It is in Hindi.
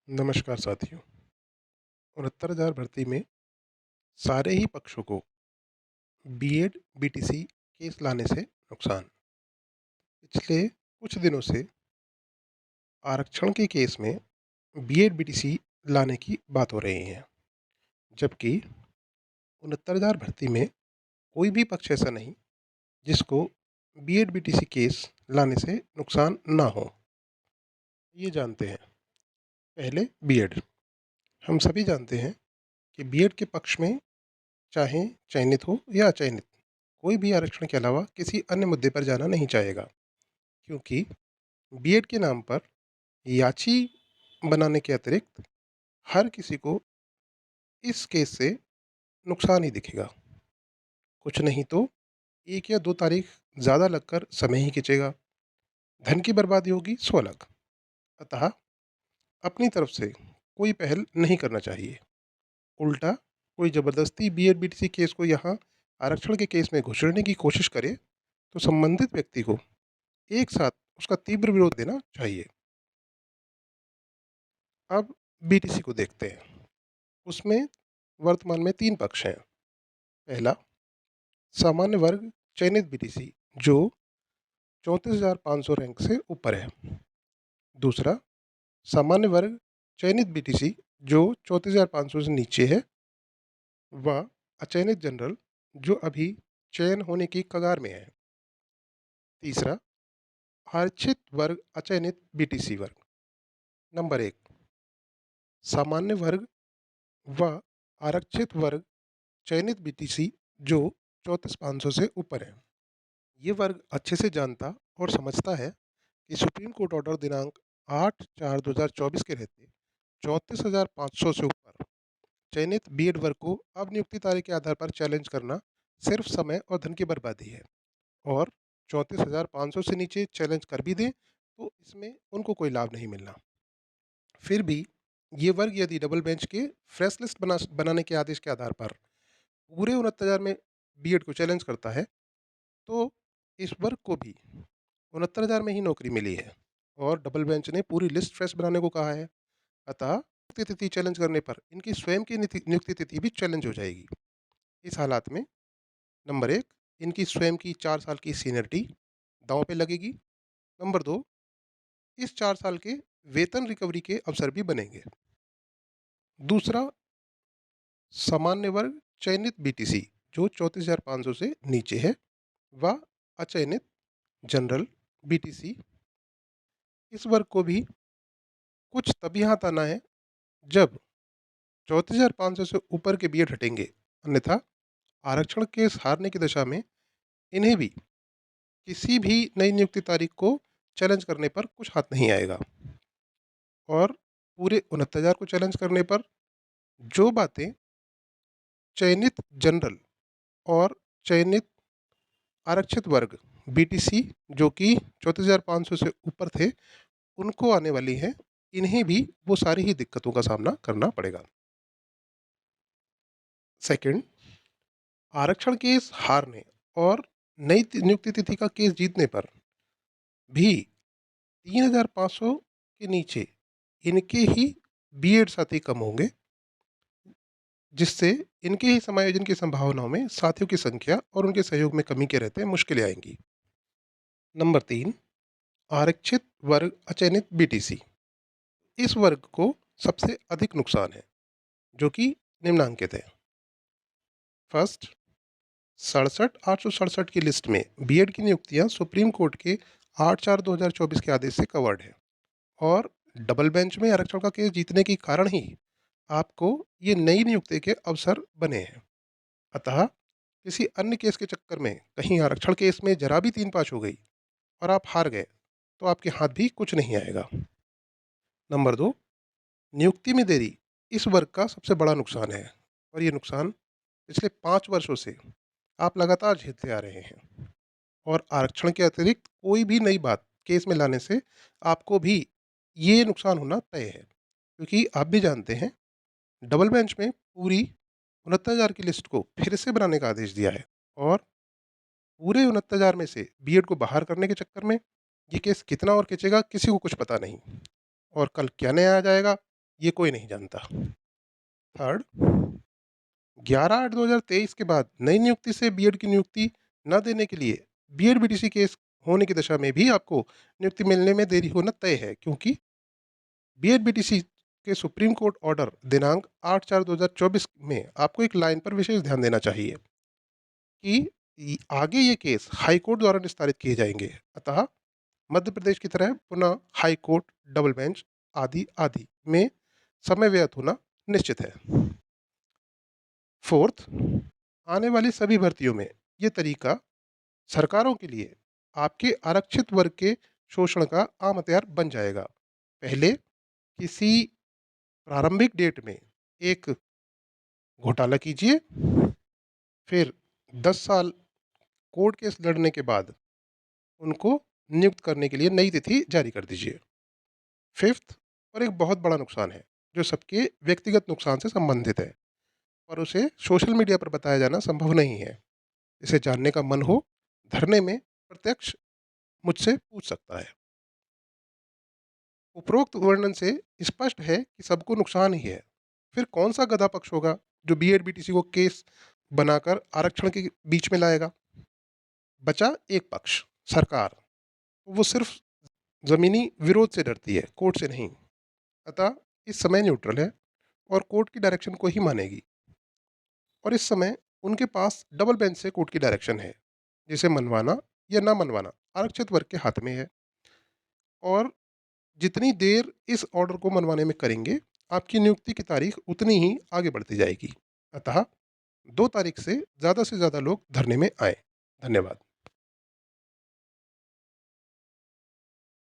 नमस्कार साथियों। 69,000 भर्ती में सारे ही पक्षों को बीएड बीटीसी केस लाने से नुकसान। पिछले कुछ दिनों से आरक्षण के केस में बीएड बीटीसी लाने की बात हो रही है, जबकि 69,000 भर्ती में कोई भी पक्ष ऐसा नहीं जिसको बीएड बीटीसी केस लाने से नुकसान ना हो। ये जानते हैं। पहले बीएड। हम सभी जानते हैं कि बीएड के पक्ष में चाहे चयनित हो या अचयनित, कोई भी आरक्षण के अलावा किसी अन्य मुद्दे पर जाना नहीं चाहेगा, क्योंकि बीएड के नाम पर याची बनाने के अतिरिक्त हर किसी को इस केस से नुकसान ही दिखेगा। कुछ नहीं तो 1 या 2 तारीख ज़्यादा लगकर समय ही खिंचेगा, धन की बर्बादी होगी सो अलग। अतः अपनी तरफ से कोई पहल नहीं करना चाहिए। उल्टा कोई ज़बरदस्ती बीएड बीटीसी केस को यहाँ आरक्षण के केस में घुसेड़ने की कोशिश करे तो संबंधित व्यक्ति को एक साथ उसका तीव्र विरोध देना चाहिए। अब बीटीसी को देखते हैं। उसमें वर्तमान में 3 पक्ष हैं। पहला, सामान्य वर्ग चयनित बीटीसी जो 34,500 रैंक से ऊपर है। दूसरा, सामान्य वर्ग चयनित बीटीसी जो 34,500 से नीचे है, व अचयनित जनरल जो अभी चयन होने की कगार में है। तीसरा, आरक्षित वर्ग अचयनित बीटीसी वर्ग। नंबर 1, सामान्य वर्ग व आरक्षित वर्ग चयनित बीटीसी जो 34,500 से ऊपर है। ये वर्ग अच्छे से जानता और समझता है कि सुप्रीम कोर्ट ऑर्डर दिनांक 8/4/2024 के रहते 34,500 से ऊपर चयनित बीएड वर्ग को अब नियुक्ति तारीख के आधार पर चैलेंज करना सिर्फ समय और धन की बर्बादी है, और 34,500 से नीचे चैलेंज कर भी दें तो इसमें उनको कोई लाभ नहीं मिलना। फिर भी ये वर्ग यदि डबल बेंच के फ्रेश लिस्ट बनाने के आदेश के आधार पर पूरे 69,000 में बीएड को चैलेंज करता है, तो इस वर्ग को भी 69,000 में ही नौकरी मिली है और डबल बेंच ने पूरी लिस्ट फ्रेश बनाने को कहा है। अतः नियुक्ति तिथि चैलेंज करने पर इनकी स्वयं की नियुक्ति तिथि भी चैलेंज हो जाएगी। इस हालात में नंबर 1, इनकी स्वयं की 4 साल की सीनियरिटी दांव पे लगेगी। नंबर 2, इस 4 साल के वेतन रिकवरी के अवसर भी बनेंगे। दूसरा, सामान्य वर्ग चयनित बीटीसी जो 34,500 से नीचे है व अचयनित जनरल बीटीसी, इस वर्ग को भी कुछ तभी हाथ आना है जब 34,500 से ऊपर के बीएड हटेंगे, अन्यथा आरक्षण केस हारने की दशा में इन्हें भी किसी भी नई नियुक्ति तारीख को चैलेंज करने पर कुछ हाथ नहीं आएगा। और पूरे 69,000 को चैलेंज करने पर जो बातें चयनित जनरल और चयनित आरक्षित वर्ग बीटीसी जो कि 34,500 से ऊपर थे उनको आने वाली हैं, इन्हें भी वो सारी ही दिक्कतों का सामना करना पड़ेगा। सेकंड, आरक्षण केस हारने और नई नियुक्ति तिथि का केस जीतने पर भी 3,500 के नीचे इनके ही बीएड साथी कम होंगे, जिससे इनके ही समायोजन की संभावनाओं में साथियों की संख्या और उनके सहयोग में कमी के रहते मुश्किलें आएंगी। नंबर 3, आरक्षित वर्ग अचयनित बीटीसी। इस वर्ग को सबसे अधिक नुकसान है, जो कि निम्नांकित है। फर्स्ट, 67,867 की लिस्ट में बीएड की नियुक्तियां सुप्रीम कोर्ट के 8/4/2024 के आदेश से कवर्ड है, और डबल बेंच में आरक्षण का केस जीतने के कारण ही आपको ये नई नियुक्ति के अवसर बने हैं। अतः किसी अन्य केस के चक्कर में कहीं आरक्षण केस में जरा भी 3-5 हो गई और आप हार गए तो आपके हाथ भी कुछ नहीं आएगा। नंबर 2, नियुक्ति में देरी इस वर्ग का सबसे बड़ा नुकसान है, और ये नुकसान पिछले 5 वर्षों से आप लगातार झेलते आ रहे हैं। और आरक्षण के अतिरिक्त कोई भी नई बात केस में लाने से आपको भी ये नुकसान होना तय है, क्योंकि आप भी जानते हैं डबल बेंच में पूरी 69,000 की लिस्ट को फिर से बनाने का आदेश दिया है, और पूरे 69,000 में से बीएड को बाहर करने के चक्कर में ये केस कितना और खिंचेगा किसी को कुछ पता नहीं, और कल क्या नया आ जाएगा ये कोई नहीं जानता। थर्ड, 11/8/2023 के बाद नई नियुक्ति से बीएड की नियुक्ति न देने के लिए बीएड बीटीसी केस होने की दशा में भी आपको नियुक्ति मिलने में देरी होना तय है, क्योंकि बीएड बीटीसी के सुप्रीम कोर्ट ऑर्डर दिनांक 8/4/2024 में आपको एक लाइन पर विशेष ध्यान देना चाहिए कि आगे ये केस हाई कोर्ट द्वारा निस्तारित किए जाएंगे। अतः मध्य प्रदेश की तरह पुनः हाई कोर्ट, डबल बेंच आदि आदि में समय व्यर्थ होना निश्चित है। फोर्थ, आने वाली सभी भर्तियों में ये तरीका सरकारों के लिए आपके आरक्षित वर्ग के शोषण का आम हथियार बन जाएगा। पहले किसी प्रारंभिक डेट में एक घोटाला कीजिए, फिर 10 साल कोर्ट केस लड़ने के बाद उनको नियुक्त करने के लिए नई तिथि जारी कर दीजिए। फिफ्थ, और एक बहुत बड़ा नुकसान है, जो सबके व्यक्तिगत नुकसान से संबंधित है, और उसे सोशल मीडिया पर बताया जाना संभव नहीं है। इसे जानने का मन हो, धरने में प्रत्यक्ष मुझसे पूछ सकता है। उपरोक्त वर्णन से स्पष्ट है कि सबको नुकसान ही है। फिर कौन सा गधा पक्ष होगा जो बीएड बीटीसी को केस बनाकर आरक्षण के बीच में लाएगा? बचा एक पक्ष, सरकार। वो सिर्फ जमीनी विरोध से डरती है, कोर्ट से नहीं। अतः इस समय न्यूट्रल है और कोर्ट की डायरेक्शन को ही मानेगी। और इस समय उनके पास डबल बेंच से कोर्ट की डायरेक्शन है, जिसे मनवाना या ना मनवाना आरक्षित वर्ग के हाथ में है। और जितनी देर इस ऑर्डर को मनवाने में करेंगे, आपकी नियुक्ति की तारीख उतनी ही आगे बढ़ती जाएगी। अतः 2 तारीख से ज़्यादा लोग धरने में आएँ। धन्यवाद।